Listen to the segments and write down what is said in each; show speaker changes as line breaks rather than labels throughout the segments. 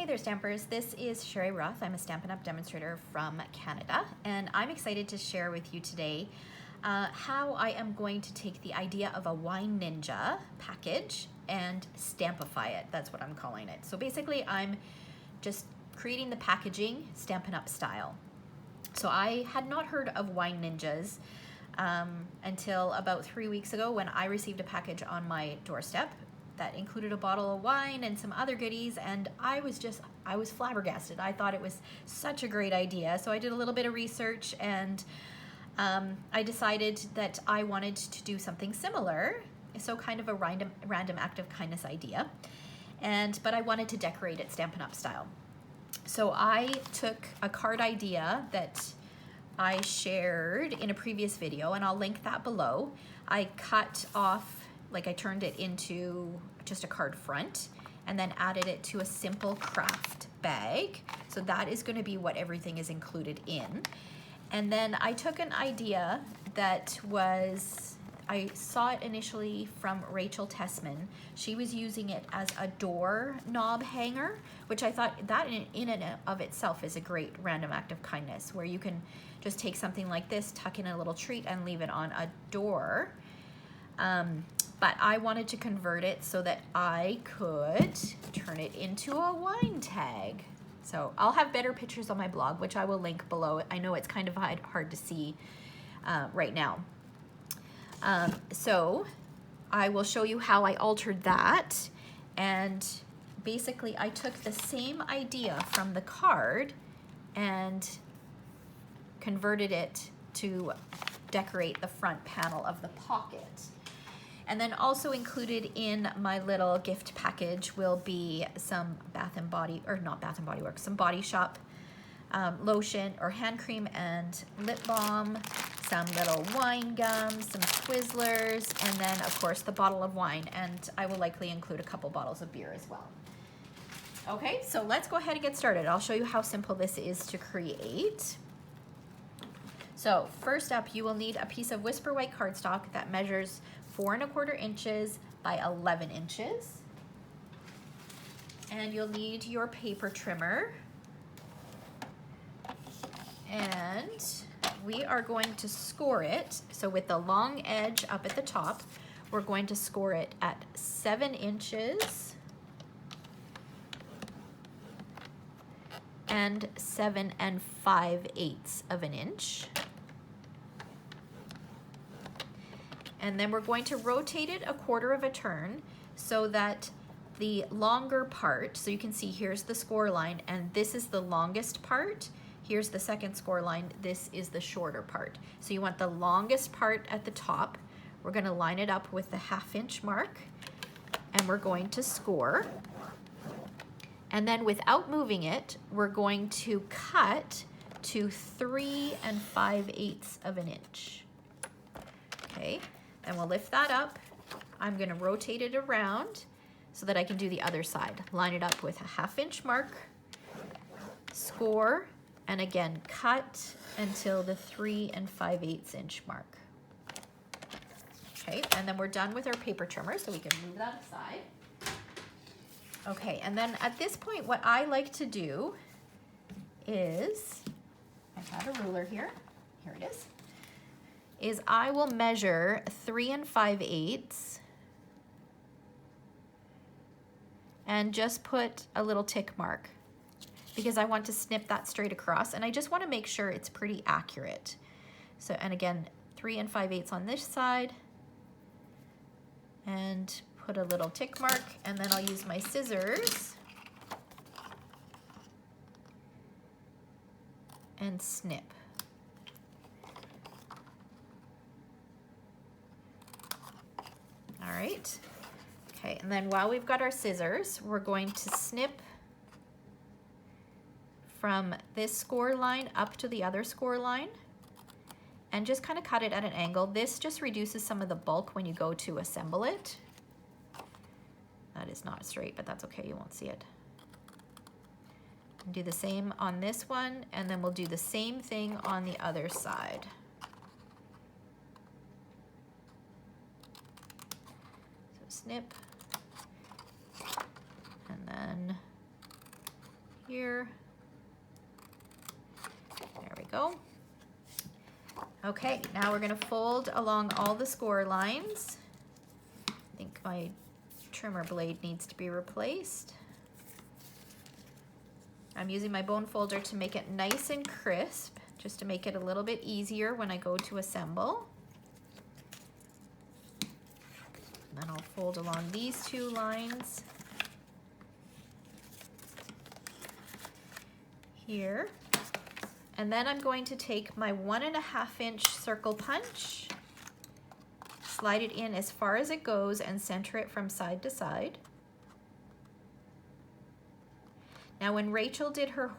Hey there, Stampers. This is Sherry Roth. I'm a Stampin' Up! Demonstrator from Canada, and I'm excited to share with you today how I am going to take the idea of a Wine Ninja package and stampify it. That's what I'm calling it. So basically, I'm just creating the packaging Stampin' Up! Style. So I had not heard of Wine Ninjas until about 3 weeks ago when I received a package on my doorstep that included a bottle of wine and some other goodies, and I was flabbergasted. I thought it was such a great idea. So I did a little bit of research, and I decided that I wanted to do something similar. So kind of a random act of kindness idea. But I wanted to decorate it Stampin' Up! Style. So I took a card idea that I shared in a previous video, and I'll link that below. I cut off, like I turned it into just a card front and then added it to a simple craft bag. So that is going to be what everything is included in. And then I took an idea that I saw it initially from Rachel Tessman. She was using it as a door knob hanger, which I thought that in and of itself is a great random act of kindness, where you can just take something like this, tuck in a little treat, and leave it on a door. But I wanted to convert it so that I could turn it into a wine tag. So I'll have better pictures on my blog, which I will link below. I know it's kind of hard to see right now. So I will show you how I altered that. And basically I took the same idea from the card and converted it to decorate the front panel of the pocket. And then also included in my little gift package will be some some Body Shop lotion or hand cream and lip balm, some little wine gums, some Twizzlers, and then of course the bottle of wine, and I will likely include a couple bottles of beer as well. Okay, so let's go ahead and get started. I'll show you how simple this is to create. So first up, you will need a piece of Whisper White cardstock that measures 4 1/4 inches by 11 inches. And you'll need your paper trimmer. And we are going to score it. So with the long edge up at the top, we're going to score it at 7 inches and 7 5/8 of an inch. And then we're going to rotate it 1/4 of a turn so that the longer part, so you can see here's the score line, and this is the longest part. Here's the second score line. This is the shorter part. So you want the longest part at the top. We're going to line it up with the 1/2 inch mark, and we're going to score. And then without moving it, we're going to cut to 3 5/8 of an inch. Okay. And we'll lift that up. I'm going to rotate it around so that I can do the other side. Line it up with a 1/2 inch mark, score, and again cut until the 3 5/8 inch mark. Okay, and then we're done with our paper trimmer, so we can move that aside. Okay, and then at this point, what I like to do is, I have a ruler here. Here it is I will measure 3 5/8 and just put a little tick mark because I want to snip that straight across, and I just want to make sure it's pretty accurate. So, and again, 3 5/8 on this side, and put a little tick mark, and then I'll use my scissors and snip. All right, okay, and then while we've got our scissors, we're going to snip from this score line up to the other score line and just kind of cut it at an angle. This just reduces some of the bulk when you go to assemble it. That is not straight, but that's okay, you won't see it. Do the same on this one, and then we'll do the same thing on the other side. Snip, and then here. There we go. Okay, now we're gonna fold along all the score lines. I think my trimmer blade needs to be replaced. I'm using my bone folder to make it nice and crisp, just to make it a little bit easier when I go to assemble. And then I'll fold along these two lines here. And then I'm going to take my 1.5 inch circle punch, slide it in as far as it goes and center it from side to side. Now when Rachel did her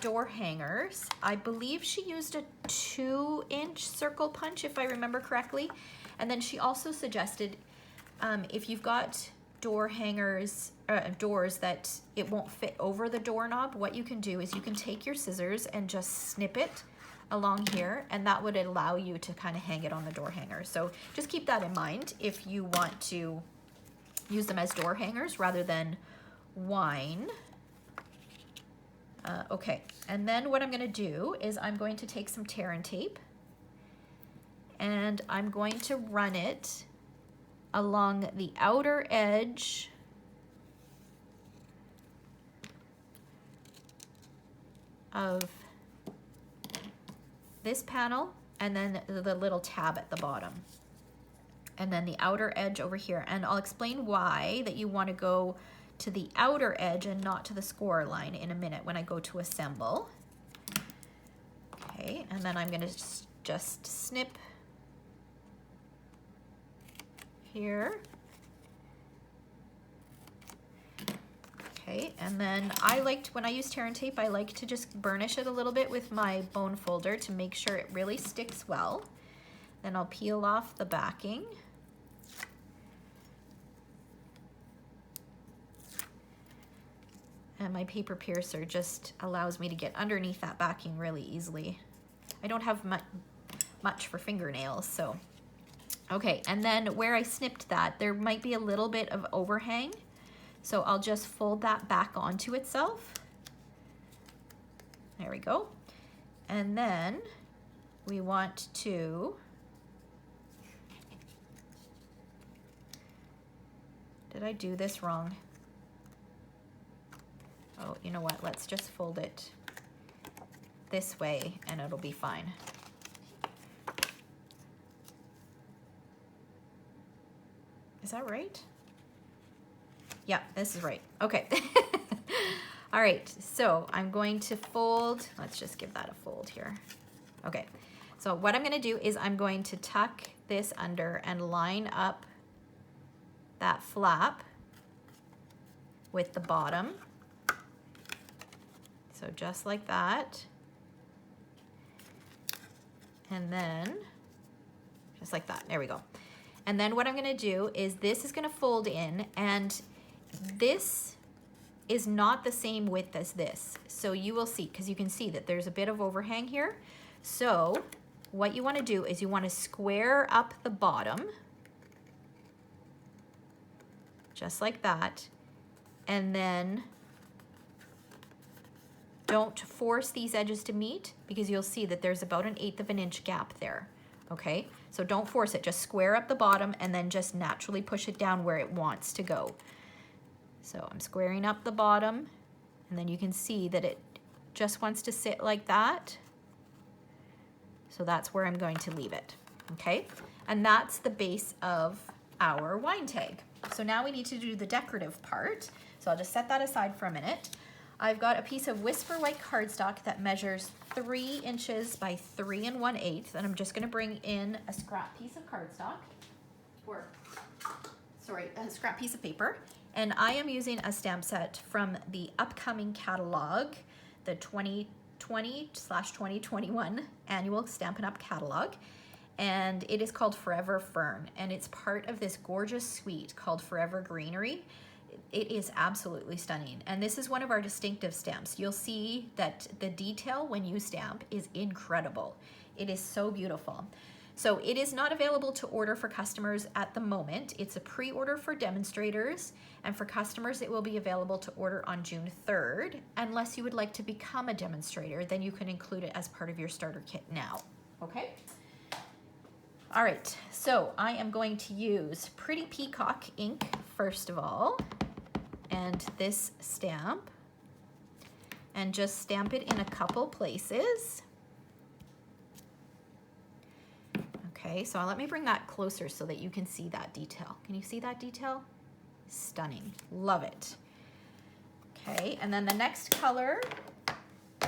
door hangers, I believe she used a 2-inch circle punch, if I remember correctly. And then she also suggested if you've got door hangers, doors that it won't fit over the doorknob, what you can do is you can take your scissors and just snip it along here, and that would allow you to kind of hang it on the door hanger. So just keep that in mind if you want to use them as door hangers rather than wine. Okay, and then what I'm going to do is I'm going to take some tear and tape, and I'm going to run it along the outer edge of this panel, and then the little tab at the bottom, and then the outer edge over here. And I'll explain why that you want to go to the outer edge and not to the score line in a minute when I go to assemble. Okay, and then I'm going to just snip here. Okay, and then when I use tear and tape, I like to just burnish it a little bit with my bone folder to make sure it really sticks well. Then I'll peel off the backing. And my paper piercer just allows me to get underneath that backing really easily. I don't have much for fingernails, so. Okay, and then where I snipped that, there might be a little bit of overhang. So I'll just fold that back onto itself. There we go. And then we want to, did I do this wrong? Oh, you know what? Let's just fold it this way and it'll be fine. Is that right? Yeah, this is right. Okay. All right, so I'm going to fold. Let's just give that a fold here. Okay, so what I'm gonna do is I'm going to tuck this under and line up that flap with the bottom. So just like that. And then just like that, there we go. And then what I'm gonna do is this is gonna fold in, and this is not the same width as this. So you will see, because you can see that there's a bit of overhang here. So what you wanna do is you wanna square up the bottom, just like that, and then don't force these edges to meet, because you'll see that there's about 1/8 of an inch gap there. Okay, so don't force it, just square up the bottom and then just naturally push it down where it wants to go. So I'm squaring up the bottom, and then you can see that it just wants to sit like that. So that's where I'm going to leave it, okay? And that's the base of our wine tag. So now we need to do the decorative part. So I'll just set that aside for a minute. I've got a piece of Whisper White cardstock that measures 3 inches by 3 1/8, and I'm just gonna bring in a scrap piece of cardstock, or sorry, a scrap piece of paper, and I am using a stamp set from the upcoming catalog, the 2020/2021 annual Stampin' Up! Catalog, and it is called Forever Fern, and it's part of this gorgeous suite called Forever Greenery. It is absolutely stunning, and this is one of our distinctive stamps. You'll see that the detail when you stamp is incredible. It is so beautiful. So it is not available to order for customers at the moment. It's a pre-order for demonstrators, and for customers it will be available to order on June 3rd. Unless you would like to become a demonstrator, then you can include it as part of your starter kit now. Okay? All right, so I am going to use Pretty Peacock ink first of all, and this stamp, and just stamp it in a couple places. Okay, so let me bring that closer so that you can see that detail. Can you see that detail? Stunning, love it. Okay, and then the next color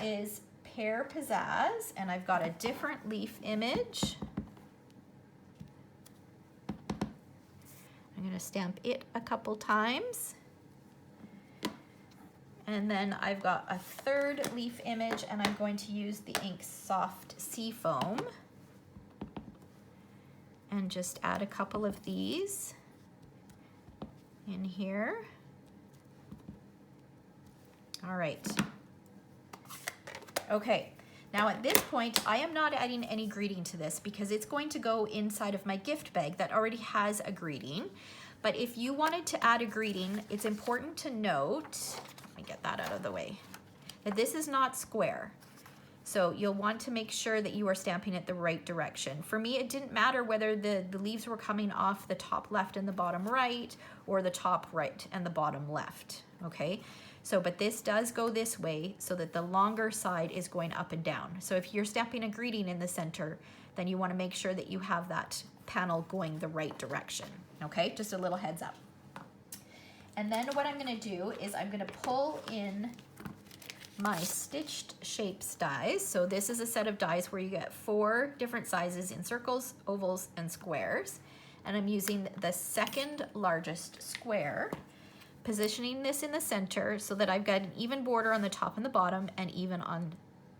is Pear Pizzazz, and I've got a different leaf image. I'm gonna stamp it a couple times. And then I've got a third leaf image, and I'm going to use the ink Soft Seafoam. And just add a couple of these in here. All right. Okay, now at this point, I am not adding any greeting to this because it's going to go inside of my gift bag that already has a greeting. But if you wanted to add a greeting, it's important to note, let me get that out of the way, that this is not square. So you'll want to make sure that you are stamping it the right direction. For me, it didn't matter whether the leaves were coming off the top left and the bottom right, or the top right and the bottom left, okay? So, but this does go this way so that the longer side is going up and down. So if you're stamping a greeting in the center, then you want to make sure that you have that panel going the right direction, okay? Just a little heads up. And then what I'm going to do is I'm going to pull in my stitched shapes dies. So this is a set of dies where you get 4 different sizes in circles, ovals, and squares. And I'm using the second largest square, positioning this in the center so that I've got an even border on the top and the bottom and even on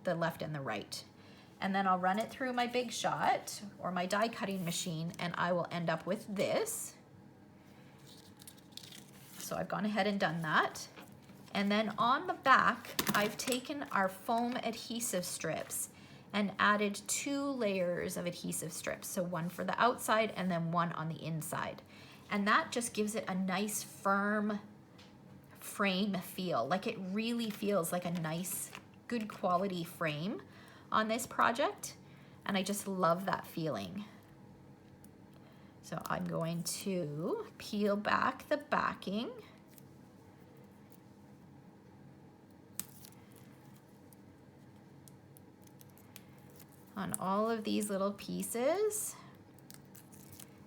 the left and the right. And then I'll run it through my Big Shot or my die cutting machine, and I will end up with this. So I've gone ahead and done that. And then on the back, I've taken our foam adhesive strips and added 2 layers of adhesive strips. So one for the outside and then one on the inside. And that just gives it a nice firm frame feel. Like it really feels like a nice, good quality frame on this project. And I just love that feeling. So I'm going to peel back the backing. On all of these little pieces.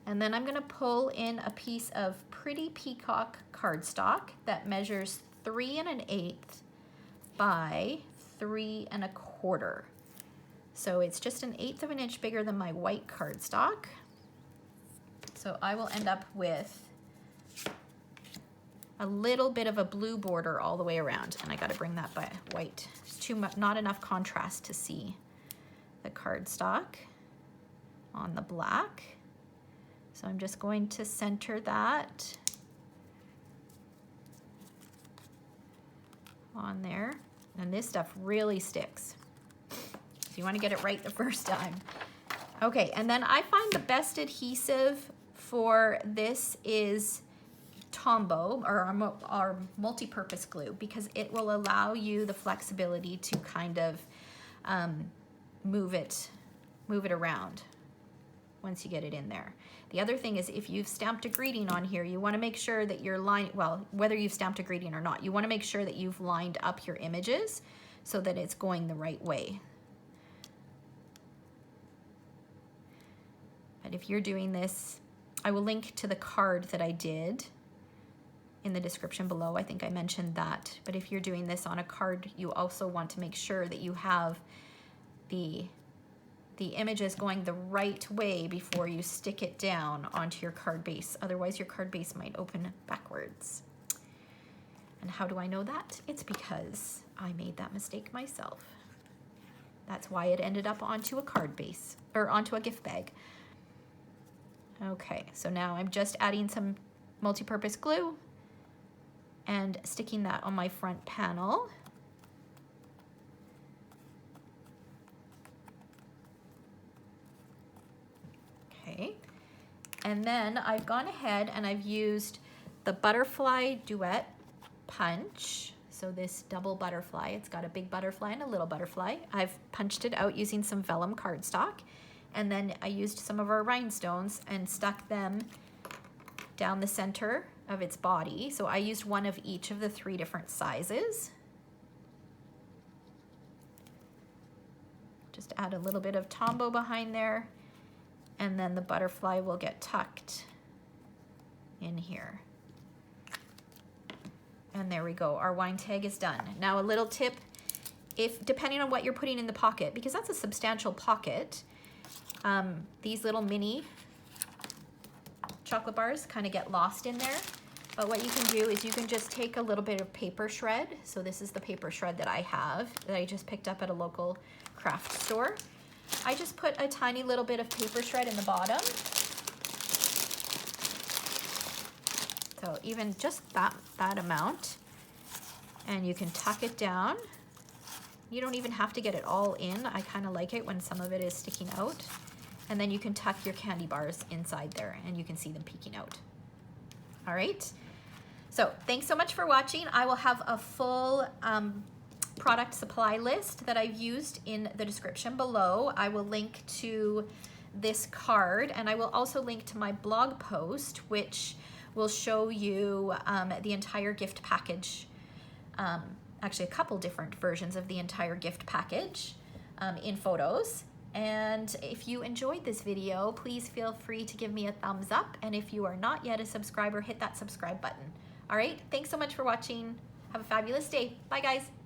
And then I'm gonna pull in a piece of Pretty Peacock cardstock that measures 3 1/8 by 3 1/4. So it's just 1/8 of an inch bigger than my white cardstock. So I will end up with a little bit of a blue border all the way around. And I gotta bring that by white. It's too much, not enough contrast to see the cardstock on the black. So I'm just going to center that on there. And this stuff really sticks. So you want to get it right the first time. Okay, and then I find the best adhesive for this is Tombow, or our multi-purpose glue, because it will allow you the flexibility to kind of move it around once you get it in there. The other thing is, if you've stamped a greeting on here, you want to make sure that your line, well, whether you've stamped a greeting or not, you want to make sure that you've lined up your images so that it's going the right way. But if you're doing this, I will link to the card that I did in the description below. I think I mentioned that. But if you're doing this on a card, you also want to make sure that you have the images going the right way before you stick it down onto your card base. Otherwise, your card base might open backwards. And how do I know that? It's because I made that mistake myself. That's why it ended up onto a card base, or onto a gift bag. Okay, so now I'm just adding some multi-purpose glue and sticking that on my front panel. And then I've gone ahead and I've used the butterfly duet punch. So this double butterfly, it's got a big butterfly and a little butterfly. I've punched it out using some vellum cardstock. And then I used some of our rhinestones and stuck them down the center of its body. So I used one of each of the 3 different sizes. Just add a little bit of Tombow behind there, and then the butterfly will get tucked in here. And there we go, our wine tag is done. Now a little tip, if depending on what you're putting in the pocket, because that's a substantial pocket, these little mini chocolate bars kind of get lost in there. But what you can do is you can just take a little bit of paper shred. So this is the paper shred that I have, that I just picked up at a local craft store. I just put a tiny little bit of paper shred in the bottom. So even just that amount. And you can tuck it down. You don't even have to get it all in. I kind of like it when some of it is sticking out. And then you can tuck your candy bars inside there and you can see them peeking out. All right. So thanks so much for watching. I will have a full product supply list that I've used in the description below. I will link to this card, and I will also link to my blog post, which will show you the entire gift package. Actually, a couple different versions of the entire gift package in photos. And if you enjoyed this video, please feel free to give me a thumbs up. And if you are not yet a subscriber, hit that subscribe button. All right, thanks so much for watching. Have a fabulous day. Bye, guys.